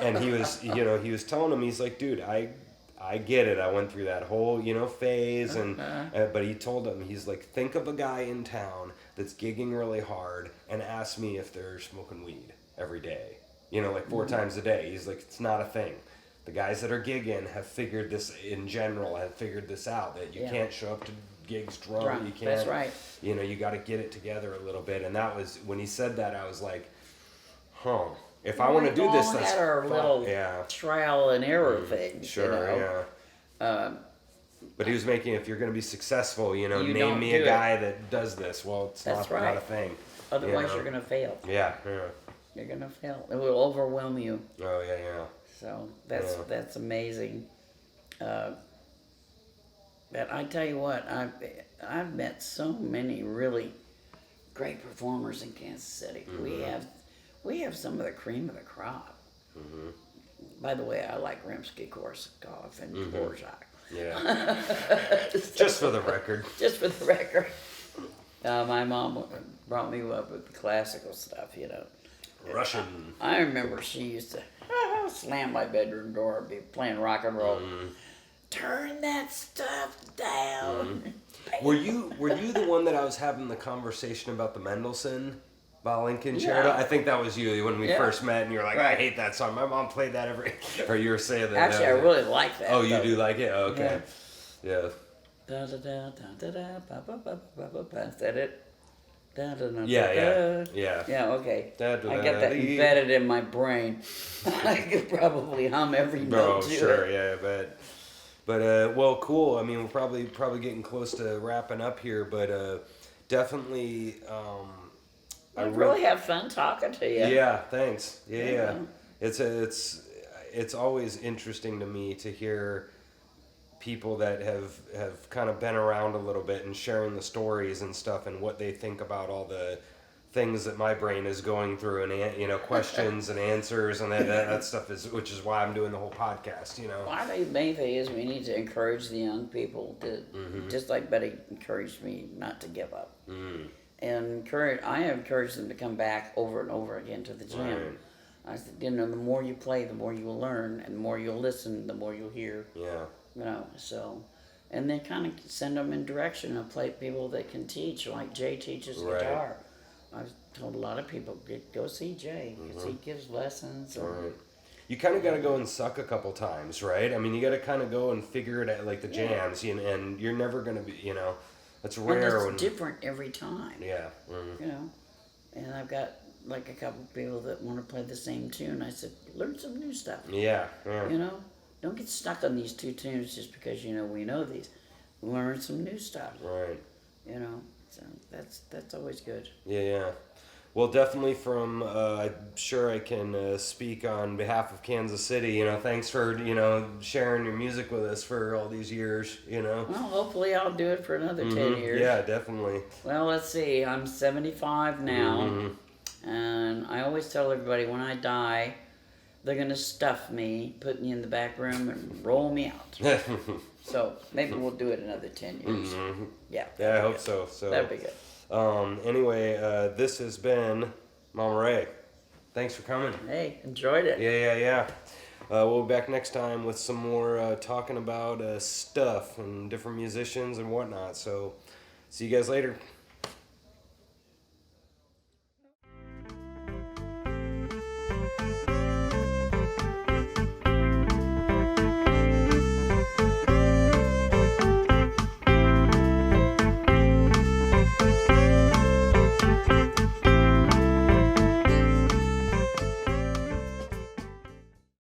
and he was telling him, he's like, dude, I get it. I went through that whole, you know, phase, and but he told him, he's like, think of a guy in town that's gigging really hard and ask me if they're smoking weed every day, you know, like 4 times a day. He's like, it's not a thing. The guys that are gigging have figured this, in general, have figured this out, that you Yeah. can't show up to gigs drunk. Right. You can't. That's right. You know, you got to get it together a little bit. And that was when he said that, I was like, huh. If I want to do this, We all that's had our fine. little Yeah. trial and error things. Sure, you know? yeah. But he was making, if you're going to be successful, you know, You name don't me do a it. guy that does this. Well, it's That's not right. a thing. Otherwise, know? you're gonna fail. Yeah. You're gonna fail. It will overwhelm you. Oh, yeah. So that's amazing. But I tell you what, I've met so many really great performers in Kansas City. We have some of the cream of the crop. By the way, I like Rimsky-Korsakov and Dvorak. Yeah. Just for the record. Just for the record. My mom brought me up with the classical stuff, you know. Russian. I remember she used to slam my bedroom door and be playing rock and roll. Turn that stuff down. Were you the one that I was having the conversation about the Mendelssohn violin concerto? Yeah. I think that was you when we Yeah. first met, and you were like, I Right. hate that song. My mom played that or you were saying that. Actually, I really like that. Oh, you though. do like it? Oh, okay. Yeah. Da da da da da da ba ba ba ba ba ba. Is that it? Yeah. Yeah, okay. Da, da, I da, get that dee. embedded in my brain. I could probably hum every note Oh, to sure, it. yeah, but well, cool. I mean, we're probably getting close to wrapping up here, but definitely, I I really, really have fun talking to you. yeah, thanks, yeah, yeah. Yeah. It's always interesting to me to hear people that have kind of been around a little bit and sharing the stories and stuff and what they think about all the things that my brain is going through and questions and answers and that stuff is, which is why I'm doing the whole podcast. Well, I think the main thing is we need to encourage the young people to, just like Betty encouraged me not to give up. And I have encouraged them to come back over and over again to the gym. Right. I said, the more you play, the more you will learn, and the more you'll listen, the more you'll hear. Yeah. So, and then kind of send them in direction of people that can teach, like Jay teaches Right. guitar. I've told a lot of people, go see Jay, because he gives lessons. Right. You kind of got to go and suck a couple times, right? I mean, you got to kind of go and figure it out, like the jams, and you're never going to be, that's rare. And it's different every time. Yeah. And I've got like a couple people that want to play the same tune. I said, learn some new stuff. Yeah. Don't get stuck on these two tunes just because we know these. Learn some new stuff. Right. So that's always good. Yeah. Well, definitely I'm sure I can speak on behalf of Kansas City. Thanks for, sharing your music with us for all these years, Well, hopefully I'll do it for another 10 years. Yeah, definitely. Well, let's see. I'm 75 now. And I always tell everybody when I die, they're going to stuff me, put me in the back room, and roll me out. So maybe we'll do it another 10 years. Yeah. Yeah, I hope so. That'd be good. Anyway, this has been Mama Ray. Thanks for coming. Hey, enjoyed it. Yeah. We'll be back next time with some more talking about stuff and different musicians and whatnot. So, see you guys later.